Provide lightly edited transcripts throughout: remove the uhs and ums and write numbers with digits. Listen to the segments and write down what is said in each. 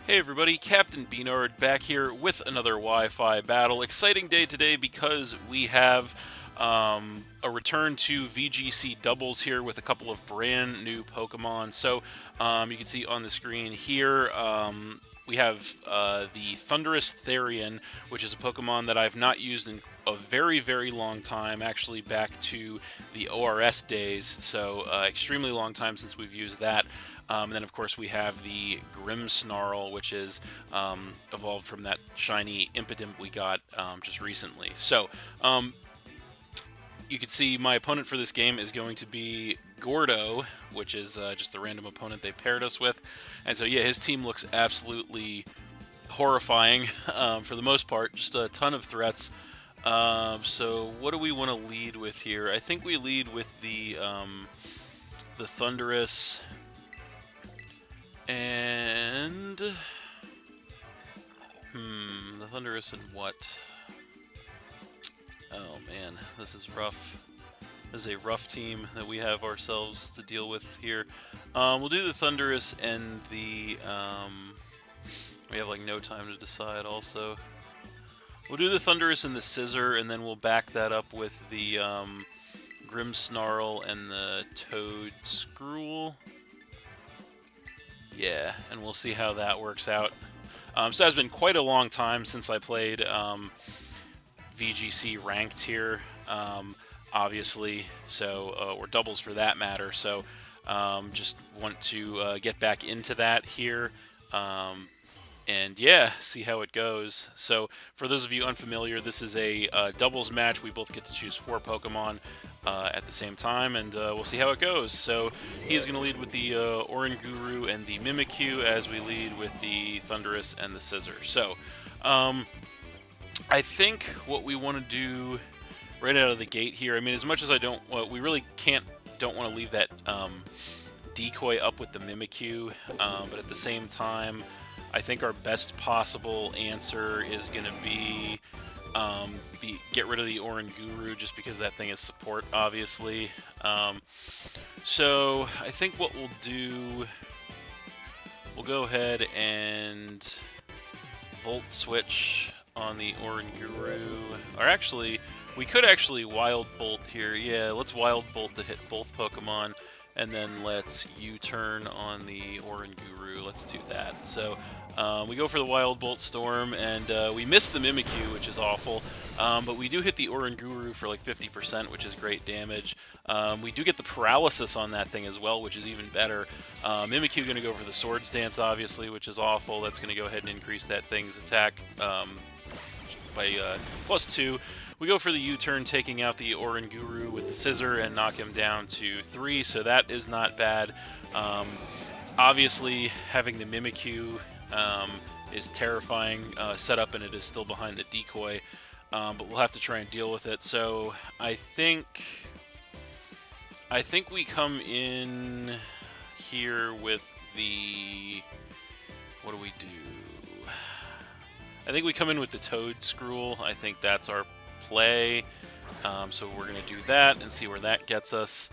Hey everybody, Captain B-Nard back here with another Wi-Fi battle. Exciting day today because we have a return to VGC doubles here with a couple of brand new Pokemon. So you can see on the screen here we have the Thunderous Therian, which is a Pokemon that I've not used in a very, very long time, actually back to the ORS days, so extremely long time since we've used that. And then, of course, we have the Grimmsnarl, which is evolved from that shiny Impidimp we got just recently. So, you can see my opponent for this game is going to be Gordo, which is just the random opponent they paired us with. And so, yeah, his team looks absolutely horrifying for the most part. Just a ton of threats. So, what do we want to lead with here? I think we lead with the Thunderous. And the Thunderous and what? Oh man, this is rough. This is a rough team that we have ourselves to deal with here. We'll do the Thunderous and the we have like no time to decide. Also, we'll do the Thunderous and the Scissor, and then we'll back that up with the Grimmsnarl and the Toad Scrool. Yeah, and we'll see how that works out. So it's been quite a long time since I played VGC ranked here, obviously, so or doubles for that matter. So just want to get back into that here, and yeah, see how it goes. So for those of you unfamiliar, this is a doubles match. We both get to choose 4 Pokemon at the same time, and we'll see how it goes. So he's going to lead with the Oranguru and the Mimikyu, as we lead with the Thunderous and the Scissor. So I think what we want to do right out of the gate here, I mean, as much as I don't, we really don't want to leave that decoy up with the Mimikyu, but at the same time, I think our best possible answer is going to be get rid of the Oranguru, just because that thing is support, obviously. So I think what we'll do, we'll go ahead and Volt Switch on the Oranguru. Or actually, we could actually Wild Bolt here. Yeah, let's Wild Bolt to hit both Pokemon, and then let's U-turn on the Oranguru. Let's do that. So we go for the Wild Bolt Storm, and we miss the Mimikyu, which is awful. But we do hit the Oranguru for like 50%, which is great damage. We do get the Paralysis on that thing as well, which is even better. Mimikyu going to go for the Swords Dance, obviously, which is awful. That's going to go ahead and increase that thing's attack by +2. We go for the U-turn, taking out the Oranguru with the Scissor and knock him down to 3, so that is not bad. Obviously, having the Mimikyu is terrifying setup, and it is still behind the decoy, but we'll have to try and deal with it. So I think we come in here with the, what do we do? I think we come in with the Toad Scrool. I think that's our play. So we're going to do that and see where that gets us.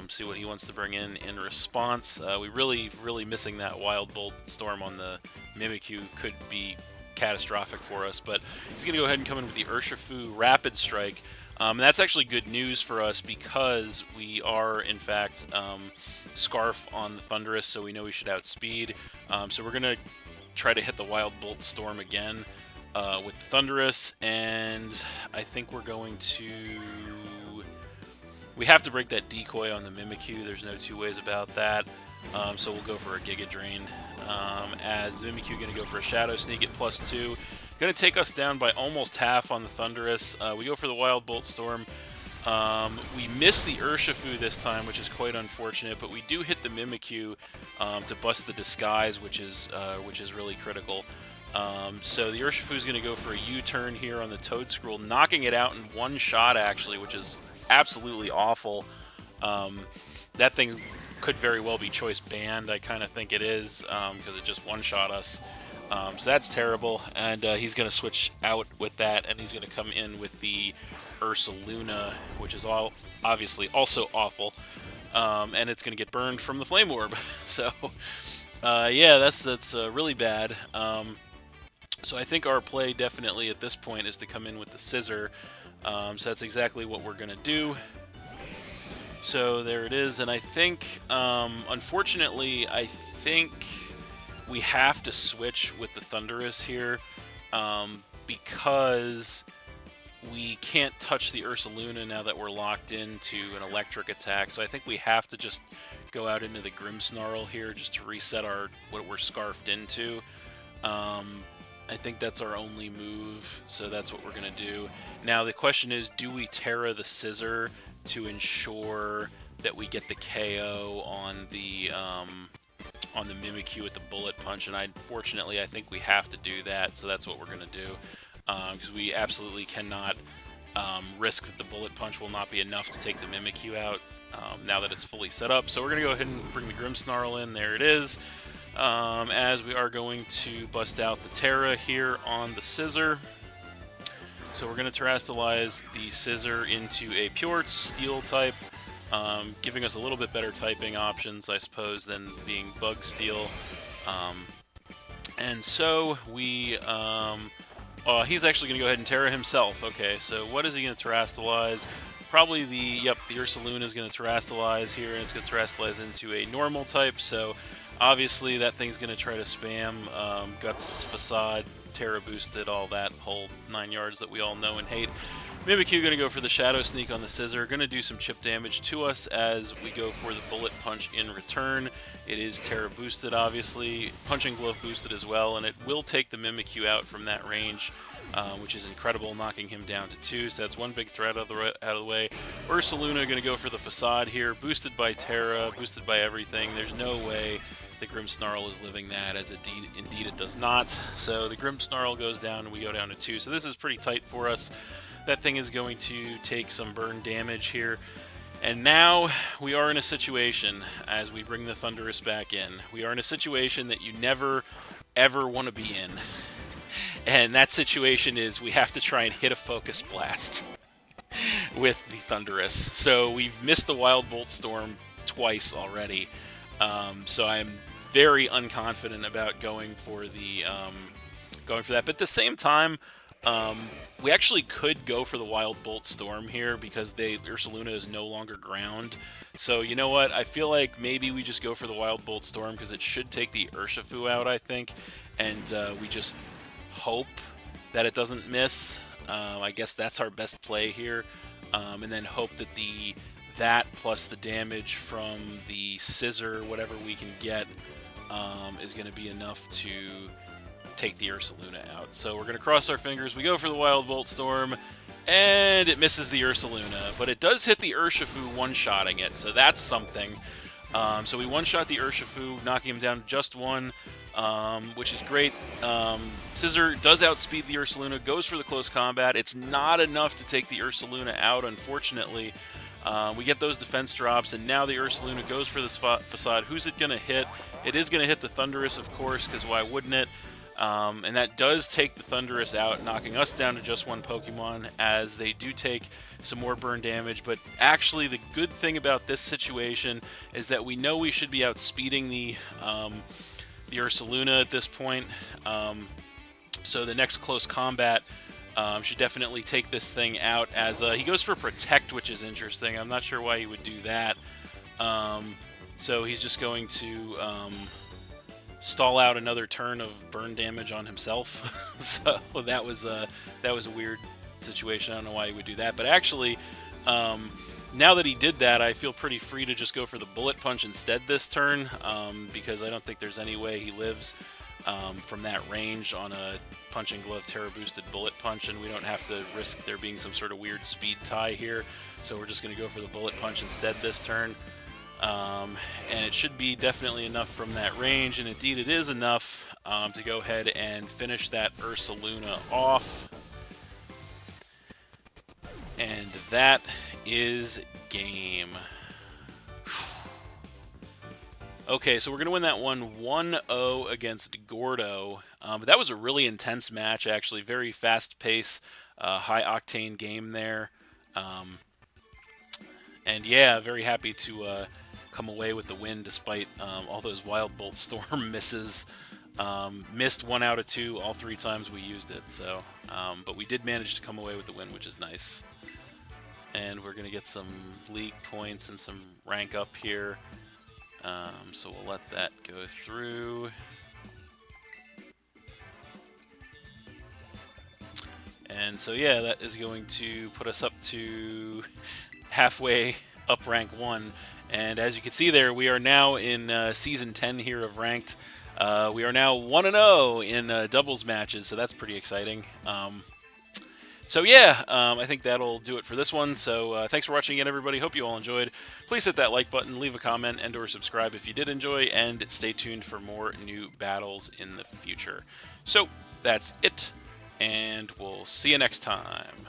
See what he wants to bring in response. We really missing that Wild Bolt Storm on the Mimikyu could be catastrophic for us, but he's going to go ahead and come in with the Urshifu Rapid Strike. And that's actually good news for us because we are, in fact, Scarf on the Thunderous, so we know we should outspeed. So we're going to try to hit the Wild Bolt Storm again with the Thunderous, and I think we're going to... We have to break that decoy on the Mimikyu. There's no two ways about that. So we'll go for a Giga Drain. As the Mimikyu going to go for a Shadow Sneak at +2. Going to take us down by almost half on the Thunderous. We go for the Wild Bolt Storm. We miss the Urshifu this time, which is quite unfortunate, but we do hit the Mimikyu to bust the Disguise, which is really critical. So the Urshifu is going to go for a U-turn here on the Toad Scroll, knocking it out in one shot, actually, which is absolutely awful. That thing could very well be choice banned. I kind of think it is, because it just one-shot us. So that's terrible, and he's going to switch out with that, and he's going to come in with the Ursaluna, which is obviously also awful, and it's going to get burned from the Flame Orb. So Yeah, that's really bad. So I think our play definitely at this point is to come in with the scissor. So that's exactly what we're going to do. So there it is, and I think, unfortunately, I think we have to switch with the Thunderous here, because we can't touch the Ursaluna now that we're locked into an electric attack. So I think we have to just go out into the Grimmsnarl here just to reset what we're scarfed into. I think that's our only move, so that's what we're going to do. Now the question is, do we Terra the Scissor to ensure that we get the KO on the Mimikyu with the Bullet Punch? And fortunately, I think we have to do that, so that's what we're going to do. Because we absolutely cannot risk that the Bullet Punch will not be enough to take the Mimikyu out now that it's fully set up. So we're going to go ahead and bring the Grimmsnarl in. There it is. As we are going to bust out the Terra here on the Scissor. So we're going to Terrastalize the Scissor into a pure Steel type, giving us a little bit better typing options, I suppose, than being Bug Steel. And so we... he's actually going to go ahead and Terra himself. Okay, so what is he going to Terrastalize? Probably the Ursaluna is going to Terrastalize here, and it's going to Terrastalize into a normal type, so obviously that thing's going to try to spam Guts, Facade, Terra boosted, all that whole 9 yards that we all know and hate. Mimikyu going to go for the Shadow Sneak on the Scissor, going to do some chip damage to us as we go for the Bullet Punch in return. It is Terra boosted, obviously, Punching Glove boosted as well, and it will take the Mimikyu out from that range, which is incredible, knocking him down to 2, so that's one big threat out of the way. Ursaluna going to go for the Facade here, boosted by Terra, boosted by everything. There's no way the Grimmsnarl is living that, as indeed it does not. So the Grimmsnarl goes down and we go down to 2. So this is pretty tight for us. That thing is going to take some burn damage here. And now we are in a situation, as we bring the Thunderous back in, we are in a situation that you never, ever want to be in. And that situation is we have to try and hit a Focus Blast with the Thunderous. So we've missed the Wild Bolt Storm twice already. So I'm very unconfident about going for that. But at the same time, we actually could go for the Wild Bolt Storm here because Ursaluna is no longer ground. So you know what? I feel like maybe we just go for the Wild Bolt Storm because it should take the Urshifu out, I think, and we just hope that it doesn't miss. I guess that's our best play here, and then hope that that plus the damage from the Scissor, whatever we can get, is going to be enough to take the Ursaluna out. So we're going to cross our fingers. We go for the Wild Bolt Storm, and it misses the Ursaluna. But it does hit the Urshifu, one-shotting it, so that's something. So we one-shot the Urshifu, knocking him down to just 1, which is great. Scissor does outspeed the Ursaluna, goes for the close combat. It's not enough to take the Ursaluna out, unfortunately. We get those defense drops, and now the Ursaluna goes for this Facade. Who's it going to hit? It is going to hit the Thunderous, of course, because why wouldn't it? And that does take the Thunderous out, knocking us down to just 1 Pokemon, as they do take some more burn damage. But actually, the good thing about this situation is that we know we should be outspeeding the Ursaluna at this point. So the next close combat should definitely take this thing out, as he goes for Protect, which is interesting. I'm not sure why he would do that. So he's just going to stall out another turn of burn damage on himself. So that was a weird situation. I don't know why he would do that, but actually, now that he did that, I feel pretty free to just go for the Bullet Punch instead this turn, because I don't think there's any way he lives from that range on a Punching Glove Terra boosted Bullet Punch, and we don't have to risk there being some sort of weird speed tie here. So we're just going to go for the Bullet Punch instead this turn. And it should be definitely enough from that range, and indeed it is enough to go ahead and finish that Ursaluna off. And that is game. Okay, so we're going to win that one 1-0 against Gordo. But that was a really intense match, actually. Very fast-paced, high-octane game there. And yeah, very happy to come away with the win despite all those Wild Bolt Storm misses. Missed 1 out of 2 all 3 times we used it. So, but we did manage to come away with the win, which is nice. And we're gonna get some league points and some rank up here. So we'll let that go through. And so yeah, that is going to put us up to halfway up rank 1. And as you can see there, we are now in Season 10 here of Ranked. We are now 1-0 in doubles matches, so that's pretty exciting. So yeah, I think that'll do it for this one. So thanks for watching again, everybody. Hope you all enjoyed. Please hit that like button, leave a comment, and/or subscribe if you did enjoy, and stay tuned for more new battles in the future. So that's it, and we'll see you next time.